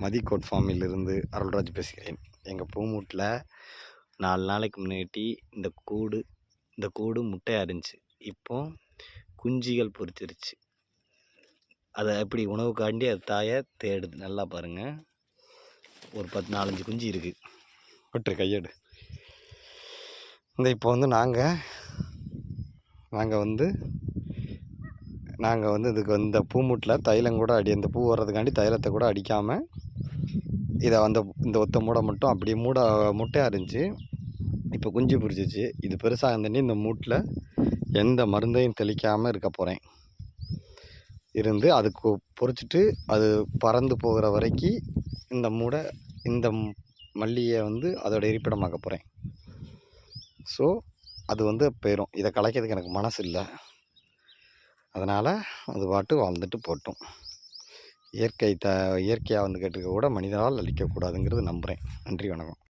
மதிக்கோட் ஃபார்மிலிருந்து அருள்ராஜ் பேசுகிறேன். எங்கள் பூமூட்டில் 4 நாளைக்கு முன்னாடி இந்த கூடு முட்டையாக இருந்துச்சு. இப்போ குஞ்சுகள் பொரிச்சிருச்சு. அதை எப்படி உணவுக்காண்டி அது தாயை தேடுது. நல்லா பாருங்கள், ஒரு 4-5 குஞ்சு இருக்குது. விட்டுரு கையெடு. இப்போ வந்து நாங்கள் வந்து இதுக்கு இந்த பூமூட்டில் தைலம் கூட இந்த பூ வர்றதுக்காண்டி தைலத்தை கூட அடிக்காமல் இதை இந்த ஒத்த மூடை மட்டும் அப்படியே முட்டையாக இருந்துச்சு. இப்போ குஞ்சு பொரிச்சிச்சு. இது பெருசாக இருந்தோடனே இந்த மூட்டில் எந்த மருந்தையும் தெளிக்காமல் இருக்க போகிறேன். இருந்து அதுக்கு பொரிச்சிட்டு அது பறந்து போகிற வரைக்கும் இந்த மல்லியை வந்து அதோட இருப்பிடமாக்க போகிறேன். ஸோ அது வந்து போயிடும். இதை கலைக்கிறதுக்கு எனக்கு மனசு இல்லை. அதனால் அது பாட்டு வாழ்ந்துட்டு போட்டும். இயற்கையாக வந்து கேட்டுக்க கூட மனிதனால் அழிக்கக்கூடாதுங்கிறது நம்புகிறேன். நன்றி, வணக்கம்.